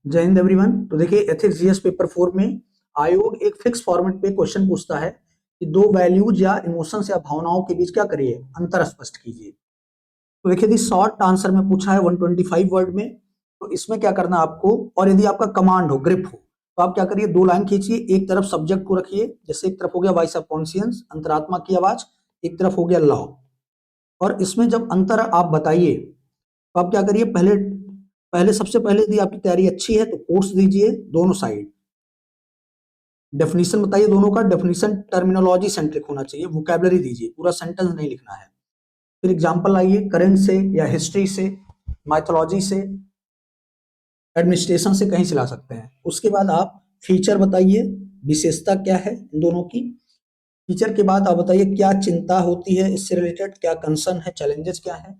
जय हिंद एवरीवन। तो देखिए एथिक्स जीएस पेपर 4 में आयोग एक फिक्स फॉर्मेट पे क्वेश्चन पूछता है कि दो वैल्यूज या इमोशंस या भावनाओं के बीच क्या करिए, अंतर स्पष्ट कीजिए। तो देखिए यदि शॉर्ट आंसर में पूछा है 125 वर्ड में, तो इसमें क्या करना है आपको, और यदि आपका कमांड हो, ग्रिप हो, तो आप क्या करिए, दो लाइन खींचिए, एक तरफ सब्जेक्ट को रखिए, जैसे एक तरफ हो गया वॉइस ऑफ कॉन्शियंस, अंतरात्मा की आवाज, एक तरफ हो गया लॉ। और इसमें जब अंतर आप बताइए तो आप क्या करिए, पहले पहले सबसे पहले यदि आपकी तैयारी अच्छी है तो कोट्स दीजिए दोनों साइड, डेफिनेशन बताइए दोनों का, डेफिनेशन टर्मिनोलॉजी सेंट्रिक होना चाहिए, वोकैबुलरी दीजिए, पूरा सेंटेंस नहीं लिखना है। फिर एग्जांपल लाइए करंट से या हिस्ट्री से, माइथोलॉजी से, एडमिनिस्ट्रेशन से, कहीं से ला सकते हैं। उसके बाद आप फीचर बताइए, विशेषता क्या है इन दोनों की। फीचर के बाद आप बताइए क्या चिंता होती है इससे रिलेटेड, क्या कंसर्न है, चैलेंजेस क्या है,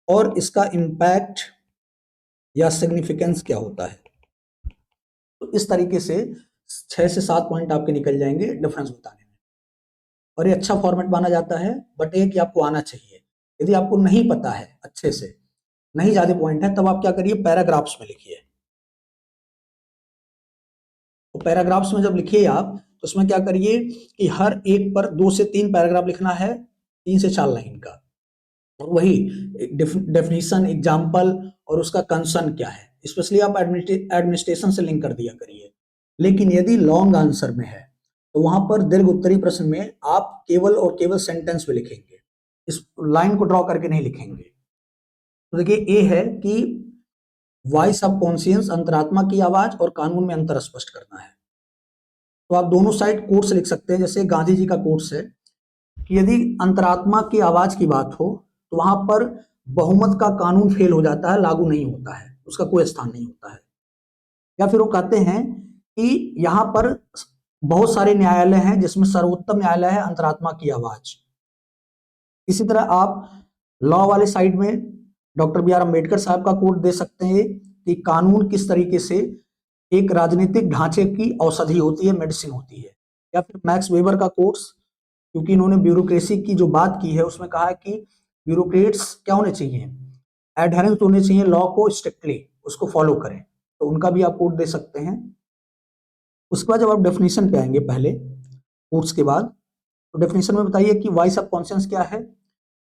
और इसका इम्पैक्ट या सिग्निफिकेंस क्या होता है। तो इस तरीके से 6 से 7 पॉइंट आपके निकल जाएंगे डिफरेंस बताने में, और ये अच्छा फॉर्मेट माना जाता है। बट ये कि आपको आना चाहिए। यदि आपको नहीं पता है अच्छे से, नहीं ज्यादा पॉइंट है, तब आप क्या करिए, पैराग्राफ्स में लिखिए। तो पैराग्राफ्स में जब लिखिए आप, तो उसमें क्या करिए कि हर एक पर 2 से 3 पैराग्राफ लिखना है, 3 से 4 लाइन का। और वही डेफिनेशन, एग्जाम्पल और उसका कंसर्न क्या है, स्पेशली आप एडमिनिस्ट्रेशन से लिंक कर दिया करिए। लेकिन यदि लॉन्ग आंसर में है तो वहां पर दीर्घ उत्तरी प्रश्न में आप केवल और केवल सेंटेंस में लिखेंगे, इस लाइन को ड्रॉ करके नहीं लिखेंगे। तो देखिए ए है कि वॉइस ऑफ कॉन्शियंस, अंतरात्मा की आवाज, और कानून में अंतर स्पष्ट करना है। तो आप दोनों साइड कोट्स लिख सकते हैं, जैसे गांधी जी का कोट्स है कि यदि अंतरात्मा की आवाज की बात हो तो वहां पर बहुमत का कानून फेल हो जाता है, लागू नहीं होता है, उसका कोई स्थान नहीं होता है। या फिर वो कहते हैं कि यहां पर बहुत सारे न्यायालय हैं जिसमें सर्वोत्तम न्यायालय है अंतरात्मा की आवाज। इसी तरह आप लॉ वाले साइड में डॉक्टर बी आर अम्बेडकर साहब का कोट दे सकते हैं कि कानून किस तरीके से एक राजनीतिक ढांचे की औषधि होती है, मेडिसिन होती है। या फिर मैक्स वेबर का कोट्स, क्योंकि इन्होंने ब्यूरोक्रेसी की जो बात की है उसमें कहा है कि ब्यूरोक्रेट्स क्या होने चाहिए, एडहेरेंस होने चाहिए लॉ को, स्ट्रिक्टली उसको फॉलो करें। तो उनका भी आप कोट दे सकते हैं। उसके बाद जब आप डेफिनेशन पे आएंगे, पहले कोट्स के बाद, तो डेफिनेशन में बताइए कि वॉइस ऑफ कॉन्शियंस क्या है,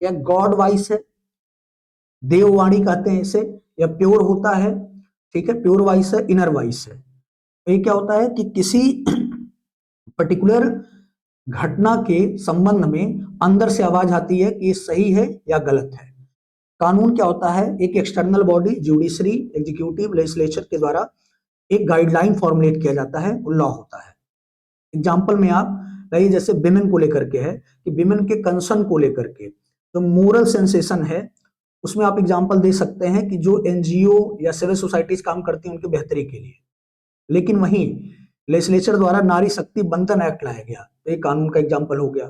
या गॉड वॉइस है, देववाणी कहते हैं इसे, या प्योर होता है, ठीक है, प्योर वॉइस है, इनर वॉइस है। तो ये क्या होता है कि किसी पर्टिकुलर घटना के संबंध में अंदर से आवाज आती है कि ये सही है या गलत है। कानून क्या होता है, एक external body, judiciary, executive, legislature के द्वारा एक गाइडलाइन फॉर्मुलेट किया जाता है, वो लॉ होता है। एग्जाम्पल में आप लाइए, जैसे विमेन को लेकर के है कि विमेन के कंसर्न को लेकर के जो मोरल सेंसेशन है, उसमें आप एग्जाम्पल दे सकते हैं कि जो एनजीओ या सिविल सोसाइटीज काम करती हैं उनकी बेहतरी के लिए। लेकिन वहीं लेजिस्लेचर द्वारा नारी शक्ति बंधन एक्ट लाया गया, तो ये कानून का एग्जाम्पल हो गया।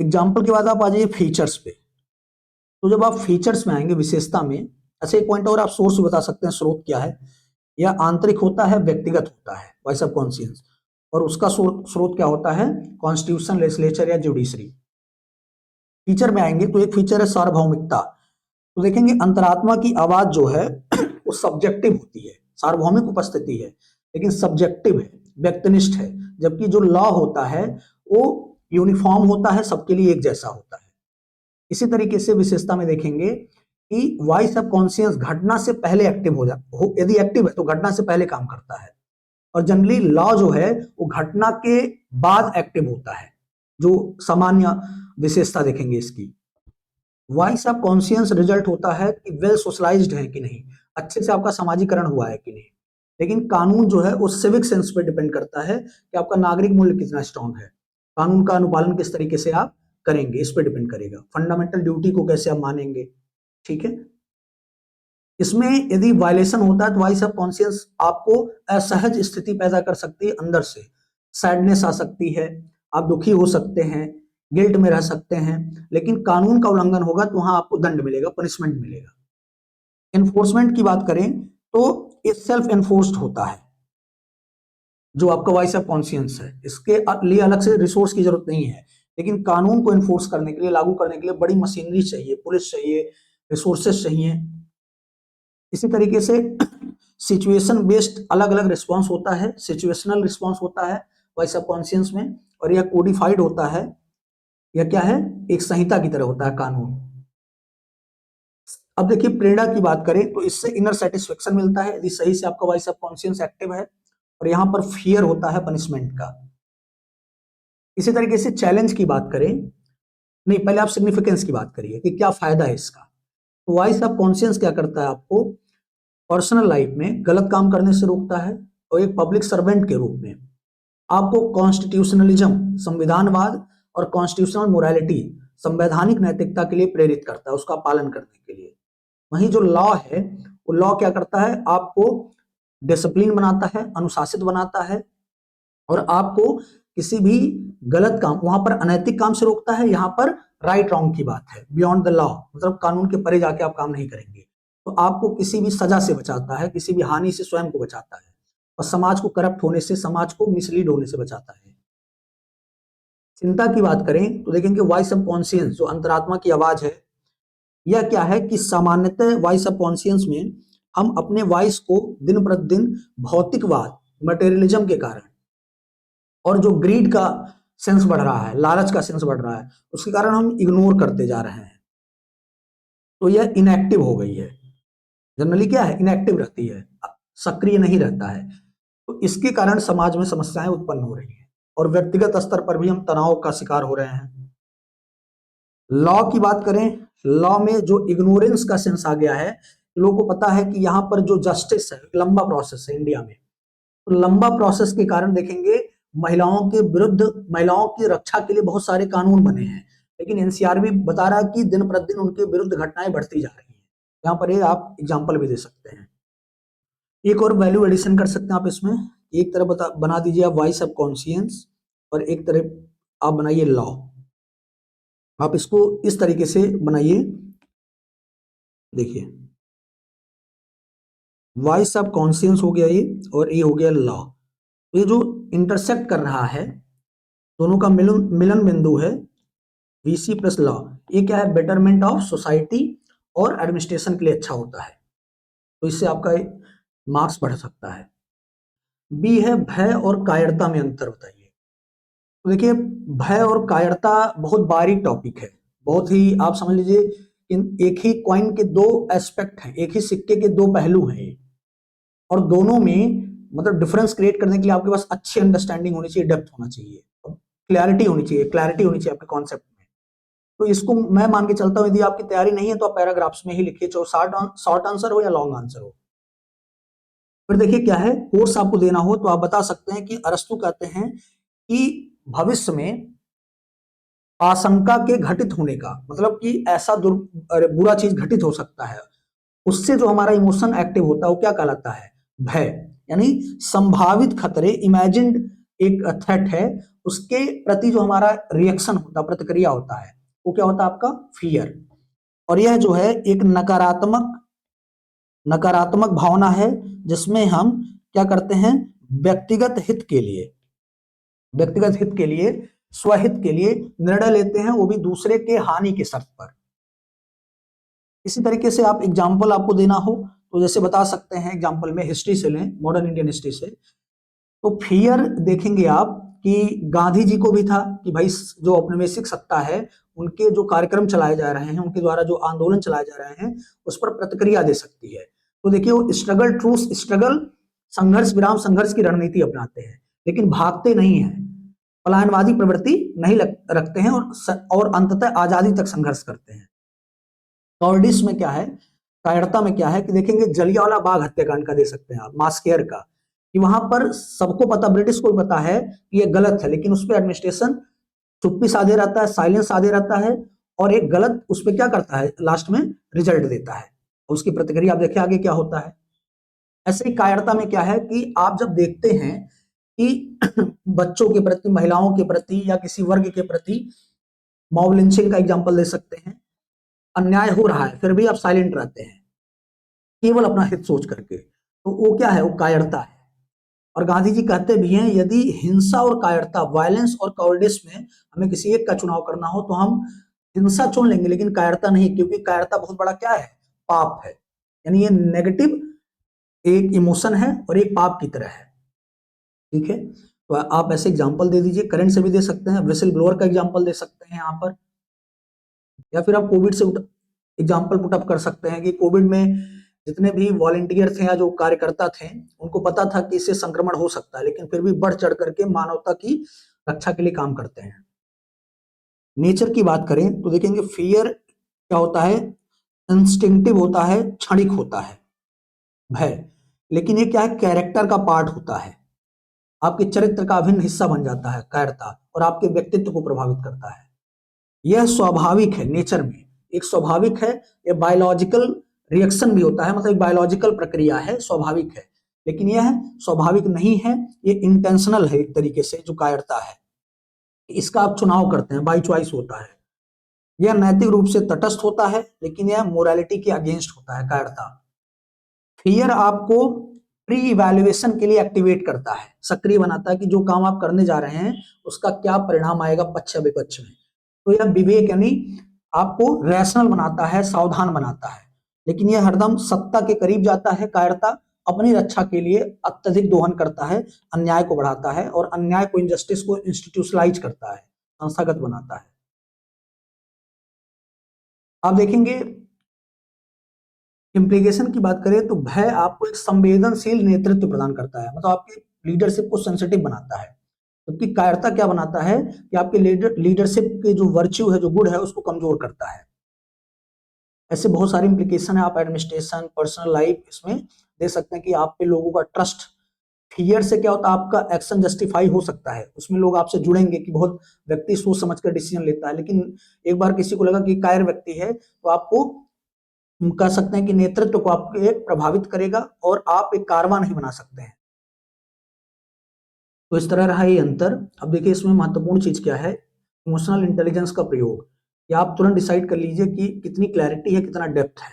एग्जाम्पल के बाद आप आ जाइए फीचर्स पे। तो जब आप फीचर्स में आएंगे, विशेषता में, अच्छा एक पॉइंट और आप सोर्स बता सकते हैं, स्रोत क्या है, या आंतरिक होता है, व्यक्तिगत होता है, वॉइस ऑफ कॉन्शियंस, और उसका स्रोत क्या होता है, कॉन्स्टिट्यूशन, लेजिस्लेचर या जुडिशरी। फीचर में आएंगे तो एक फीचर है सार्वभौमिकता। तो देखेंगे अंतरात्मा की आवाज जो है वो सब्जेक्टिव होती है, सार्वभौमिक उपस्थिति है, लेकिन सब्जेक्टिव है, व्यक्तिनिष्ठ है। जबकि जो लॉ होता है वो यूनिफॉर्म होता है, सबके लिए एक जैसा होता है। इसी तरीके से विशेषता में देखेंगे कि वॉइस ऑफ कॉन्शियंस घटना से पहले एक्टिव हो, यदि एक्टिव है तो घटना से पहले काम करता है, और जनरली लॉ जो है वो घटना के बाद एक्टिव होता है। जो सामान्य विशेषता देखेंगे इसकी, वॉइस ऑफ कॉन्शियंस रिजल्ट होता है कि वेल सोशलाइज्ड है कि नहीं, अच्छे से आपका समाजीकरण हुआ है कि नहीं। लेकिन कानून जो है वो सिविक सेंस पे डिपेंड करता है कि आपका नागरिक मूल्य कितना स्ट्रांग है, कानून का अनुपालन किस तरीके से आप करेंगे, इस पे डिपेंड करेगा, फंडामेंटल ड्यूटी को कैसे आप मानेंगे। ठीक है, इसमें यदि वायलेशन होता है तो वॉइस ऑफ कॉन्शियंस आपको असहज स्थिति पैदा कर सकती है, अंदर से सैडनेस आ सकती है, आप दुखी हो सकते हैं, गिल्ट में रह सकते हैं। लेकिन कानून का उल्लंघन होगा तो वहां आपको दंड मिलेगा, पनिशमेंट मिलेगा। एनफोर्समेंट की बात करें तो ये सेल्फ एनफोर्स्ड होता है, जो आपका वॉइस ऑफ कॉन्शियंस है, इसके लिए अलग से रिसोर्स की जरूरत नहीं है। लेकिन कानून को एनफोर्स करने के लिए, लागू करने के लिए बड़ी मशीनरी चाहिए, पुलिस चाहिए, रिसोर्सेस चाहिए। इसी तरीके से सिचुएशन बेस्ड अलग अलग रिस्पॉन्स होता है, सिचुएशनल रिस्पॉन्स होता है वॉइस सबकॉन्शियस में, और यह कोडिफाइड होता है, यह क्या है, एक संहिता की तरह होता है, कानून। अब देखिए प्रेरणा की बात करें तो इससे इनर सेटिस्फेक्शन मिलता है यदि सही से आपका वॉइस सबकॉन्शियस एक्टिव है, और यहाँ पर फियर होता है पनिशमेंट का। इसी तरीके से चैलेंज की बात करें, नहीं पहले आप सिग्निफिकेंस की बात करिए कि क्या फायदा है इसका। तो वॉइस सबकॉन्शियस क्या करता है, आपको पर्सनल लाइफ में गलत काम करने से रोकता है, और एक पब्लिक सर्वेंट के रूप में आपको कॉन्स्टिट्यूशनलिज्म, संविधानवाद, और कॉन्स्टिट्यूशनल मोरालिटी, संवैधानिक नैतिकता के लिए प्रेरित करता है, उसका पालन करने के लिए। वहीं जो लॉ है, वो लॉ क्या करता है, आपको डिसिप्लिन बनाता है, अनुशासित बनाता है, और आपको किसी भी गलत काम, वहां पर अनैतिक काम से रोकता है, यहाँ पर राइट रॉन्ग की बात है, बियॉन्ड द लॉ, मतलब कानून के परे जाके आप काम नहीं करेंगे। तो आपको किसी भी सजा से बचाता है, किसी भी हानि से स्वयं को बचाता है, और समाज को करप्ट होने से, समाज को मिसलीड होने से बचाता है। चिंता की बात करें तो देखेंगे वॉइस सबकॉन्शियस, जो अंतरात्मा की आवाज है, यह क्या है कि सामान्यतः वॉइस सबकॉन्शियस में हम अपने वॉइस को दिन प्रतिदिन भौतिकवाद, मटेरियलिज्म के कारण, और जो ग्रीड का सेंस बढ़ रहा है, लालच का सेंस बढ़ रहा है, उसके कारण हम इग्नोर करते जा रहे हैं। तो यह इनएक्टिव हो गई है, जनरली क्या है, इनएक्टिव रहती है, सक्रिय नहीं रहता है। तो इसके कारण समाज में समस्याएं उत्पन्न हो रही हैं, और व्यक्तिगत स्तर पर भी हम तनाव का शिकार हो रहे हैं। लॉ की बात करें, लॉ में जो इग्नोरेंस का सेंस आ गया है, लोगों को पता है कि यहाँ पर जो जस्टिस है, लंबा प्रोसेस है इंडिया में, तो लंबा प्रोसेस के कारण देखेंगे महिलाओं के विरुद्ध, महिलाओं की रक्षा के लिए बहुत सारे कानून बने हैं, लेकिन एनसीआर भी बता रहा है कि दिन प्रतिदिन उनके विरुद्ध घटनाएं बढ़ती जा रही हैं। यहाँ पर ये आप एग्जाम्पल भी दे सकते हैं। एक और वैल्यू एडिशन कर सकते हैं आप इसमें, एक तरफ बना दीजिए आप वॉइस सबकॉन्शियस, और एक तरफ आप बनाइए लॉ। आप इसको इस तरीके से बनाइए, देखिए वॉइस सबकॉन्शियस हो गया ये, और ये हो गया लॉ। ये जो इंटरसेक्ट कर रहा है, दोनों का मिलन मिलन बिंदु है वीसी प्लस लॉ। ये क्या है, बेटरमेंट ऑफ सोसाइटी और एडमिनिस्ट्रेशन के लिए अच्छा होता है, तो इससे आपका मार्क्स बढ़ सकता है। बी है भय और कायरता में अंतर बताइए। तो देखिए भय और कायरता बहुत बारीक टॉपिक है, बहुत ही, आप समझ लीजिए इन एक ही कॉइन के दो एस्पेक्ट हैं, एक ही सिक्के के दो पहलू हैं, और दोनों में मतलब डिफरेंस क्रिएट करने के लिए आपके पास अच्छी अंडरस्टैंडिंग होनी चाहिए, डेप्थ होना चाहिए, क्लैरिटी होनी चाहिए, क्लैरिटी होनी चाहिए आपके कॉन्सेप्ट में। तो इसको मैं मान के चलता हूं, यदि आपकी तैयारी नहीं है तो आप पैराग्राफ्स में ही लिखिए, चाहे शॉर्ट आंसर हो या लॉन्ग आंसर हो। फिर देखिए क्या है, कोर्स आपको देना हो तो आप बता सकते हैं कि अरस्तु कहते हैं कि भविष्य में आशंका के घटित होने का मतलब कि ऐसा बुरा चीज घटित हो सकता है, उससे जो हमारा इमोशन एक्टिव होता है वो क्या कहलाता है, भय। यानी संभावित खतरे, इमेजिन्ड एक थ्रेट है, उसके प्रति जो हमारा रिएक्शन होता है, प्रतिक्रिया होता है, वो क्या होता है आपका फियर। और यह जो है एक नकारात्मक नकारात्मक भावना है, जिसमें हम क्या करते हैं, व्यक्तिगत हित के लिए, व्यक्तिगत हित के लिए, स्वहित के लिए निर्णय लेते हैं, वो भी दूसरे के हानि के शर्त पर। इसी तरीके से आप एग्जाम्पल आपको देना हो तो जैसे बता सकते हैं, एग्जाम्पल में हिस्ट्री से लें, मॉडर्न इंडियन हिस्ट्री से, तो फियर देखेंगे आप कि गांधी जी को भी था कि भाई जो औपनिवेशिक सत्ता है, उनके जो कार्यक्रम चलाए जा रहे हैं, उनके द्वारा जो आंदोलन चलाए जा रहे हैं, उस पर प्रतिक्रिया दे सकती है। तो देखिए वो स्ट्रगल, ट्रूस स्ट्रगल, संघर्ष विराम संघर्ष की रणनीति अपनाते हैं, लेकिन भागते नहीं है, पलायनवादी प्रवृत्ति नहीं रखते हैं, और अंततः आजादी तक संघर्ष करते हैं। कॉर्डिस में क्या है, कायरता में क्या है कि देखेंगे जलियांवाला बाग हत्याकांड का दे सकते हैं आप, मास्केयर का, कि वहां पर सबको पता, ब्रिटिश को भी पता है कि ये गलत है, लेकिन उस पर एडमिनिस्ट्रेशन चुप्पी साधे रहता है, साइलेंस साधे रहता है, और एक गलत उस पर क्या करता है, लास्ट में रिजल्ट देता है। उसकी प्रतिक्रिया आप देखिए आगे क्या होता है। ऐसे ही कायरता में क्या है कि आप जब देखते हैं कि बच्चों के प्रति, महिलाओं के प्रति, या किसी वर्ग के प्रति मॉब लिंचिंग का एग्जाम्पल दे सकते हैं, अन्याय हो रहा है फिर भी आप साइलेंट रहते हैं, केवल अपना हित सोच करके, तो वो क्या है, वो कायरता है। और गांधी जी कहते भी हैं, यदि हिंसा और कायरता, वायलेंस और कॉवर्डिस में हमें किसी एक का चुनाव करना हो तो हम हिंसा चुन लेंगे, लेकिन कायरता नहीं, क्योंकि कायरता बहुत बड़ा क्या है, पाप है। यानी ये नेगेटिव एक इमोशन है और एक पाप की तरह है। ठीक है, तो आप ऐसे एग्जांपल दे दीजिए, करंट से भी दे सकते हैं, विसल ब्लोअर का एग्जांपल दे सकते हैं यहाँ पर, या फिर आप कोविड से एग्जांपल पुटअप कर सकते हैं कि कोविड में जितने भी वॉलंटियर थे या जो कार्यकर्ता थे, उनको पता था कि इससे संक्रमण हो सकता है, लेकिन फिर भी बढ़ चढ़ करके मानवता की रक्षा के लिए काम करते हैं। नेचर की बात करें तो देखेंगे फियर क्या होता है, इंस्टिंक्टिव होता है, क्षणिक होता है भय, लेकिन ये क्या है, कैरेक्टर का पार्ट होता है, आपके चरित्र का अभिन्न हिस्सा बन जाता है कायरता, और आपके व्यक्तित्व को प्रभावित करता है। यह स्वाभाविक है, नेचर में एक स्वाभाविक है, यह बायोलॉजिकल रिएक्शन भी होता है, मतलब एक बायोलॉजिकल प्रक्रिया है, स्वाभाविक है, लेकिन यह स्वाभाविक नहीं है, ये इंटेंशनल है एक तरीके से जो कायरता है, इसका आप चुनाव करते हैं, बाई चॉइस होता है। यह नैतिक रूप से तटस्थ होता है, लेकिन यह मोरालिटी के अगेंस्ट होता है कायरता। फियर आपको प्री इवैल्यूएशन के लिए एक्टिवेट करता है, सक्रिय बनाता है कि जो काम आप करने जा रहे हैं उसका क्या परिणाम आएगा पक्ष विपक्ष में। तो यह विवेक यानी आपको रैशनल बनाता है, सावधान बनाता है, लेकिन यह हरदम सत्ता के करीब जाता है। कायरता अपनी रक्षा के लिए अत्यधिक दोहन करता है, अन्याय को बढ़ाता है और अन्याय को, इनजस्टिस को इंस्टीट्यूशनलाइज करता है, संस्थागत बनाता है। आप देखेंगे इम्प्लीकेशन की बात करें तो भय आपको एक संवेदनशील नेतृत्व प्रदान करता है, मतलब आपकी लीडरशिप को सेंसिटिव बनाता है, जबकि कायरता क्या बनाता है कि आपके लीडरशिप के जो वर्च्यू है, जो गुण है, उसको कमजोर करता है। ऐसे बहुत सारे इम्प्लीकेशन है, आप एडमिनिस्ट्रेशन, पर्सनल लाइफ इसमें दे सकते हैं कि आप पे लोगों का ट्रस्ट। फियर से क्या होता है, आपका एक्शन जस्टिफाई हो सकता है, उसमें लोग आपसे जुड़ेंगे कि बहुत व्यक्ति सोच समझ कर डिसीजन लेता है, लेकिन एक बार किसी को लगा कि कायर व्यक्ति है तो आपको कह सकते हैं कि नेतृत्व को आपके प्रभावित करेगा और आप एक कारवां नहीं बना सकते हैं। तो इस तरह रहा ये अंतर। अब देखिए इसमें महत्वपूर्ण चीज क्या है, इमोशनल इंटेलिजेंस का प्रयोग, या आप तुरंत डिसाइड कर लीजिए कि कितनी क्लैरिटी है, कितना डेप्थ है,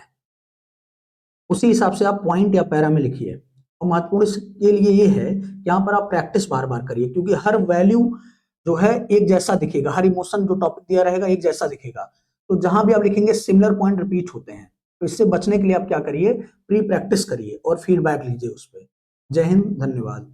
उसी हिसाब से आप पॉइंट या पैरा में लिखिए। और महत्वपूर्ण इसके लिए ये है कि यहाँ पर आप प्रैक्टिस बार बार करिए, क्योंकि हर वैल्यू जो है एक जैसा दिखेगा, हर इमोशन जो टॉपिक दिया रहेगा एक जैसा दिखेगा, तो जहां भी आप लिखेंगे सिमिलर पॉइंट रिपीट होते हैं। तो इससे बचने के लिए आप क्या करिए, प्री प्रैक्टिस करिए और फीडबैक लीजिए उस पर। जय हिंद, धन्यवाद।